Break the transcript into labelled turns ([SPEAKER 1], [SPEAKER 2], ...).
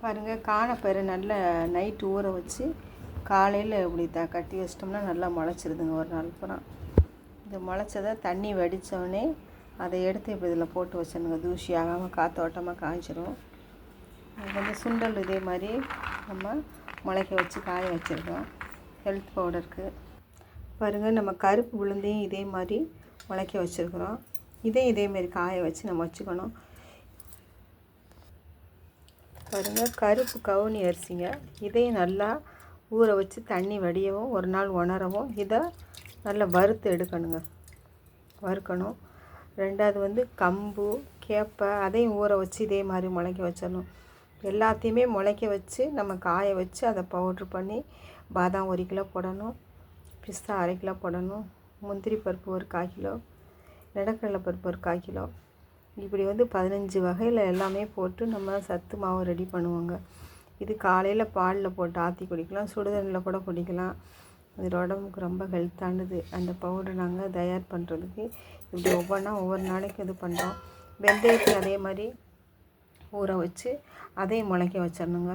[SPEAKER 1] பாருங்கள், காணப்பயிரை நல்லா நைட்டு ஊற வச்சு காலையில் இப்படி கட்டி வச்சிட்டோம்னா நல்லா முளைச்சிருதுங்க. ஒரு நாள் பூரா இந்த முளைச்சதை தண்ணி வடித்தோடனே அதை எடுத்து இப்படி இதில் போட்டு வச்சிடணுங்க. தூசி ஆகாமல் காற்றோட்டமாக காய்ச்சிரும். வந்து சுண்டல் இதே மாதிரி நம்ம முளைக்க வச்சு காய வச்சுருக்கோம். ஹெல்த் பவுடருக்கு பாருங்கள், நம்ம கருப்பு உளுந்தையும் இதே மாதிரி முளைக்க வச்சுருக்குறோம். இதேமாரி காய வச்சு நம்ம வச்சுக்கணும். பாருங்கள், கருப்பு கவுனி அரிசிங்க. இதையும் நல்லா ஊற வச்சு தண்ணி வடியவும் ஒரு நாள் உணரவும் இதை நல்லா வறுத்து எடுக்கணுங்க. வறுக்கணும். ரெண்டாவது வந்து கம்பு கேப்பை அதையும் ஊற வச்சு இதே மாதிரி முளைக்க வச்சிடணும். எல்லாத்தையுமே முளைக்க வச்சு நம்ம காய வச்சு அதை பவுட்ரு பண்ணி பாதாம் 1 கிலோ போடணும், பிஸ்தா அரை கிலோ போடணும், முந்திரி பருப்பு ஒரு 1/4 கிலோ, நிலக்கடலை பருப்பு ஒரு 1/4 கிலோ. இப்படி வந்து 15 வகையில் எல்லாமே போட்டு நம்ம சத்து மாவு ரெடி பண்ணுவோங்க. இது காலையில் பாலில் போட்டு ஆற்றி குடிக்கலாம், சுடுதண்ணில் கூட குடிக்கலாம். இது உடம்புக்கு ரொம்ப ஹெல்த்தானது. அந்த பவுடர் நாங்கள் தயார் பண்ணுறதுக்கு இப்படி ஒவ்வொரு நாளைக்கு இது பண்ணுறோம். வெந்தயத்தையும் அதே மாதிரி ஊற வச்சு அதையும் முளைக்க வச்சிடணுங்க.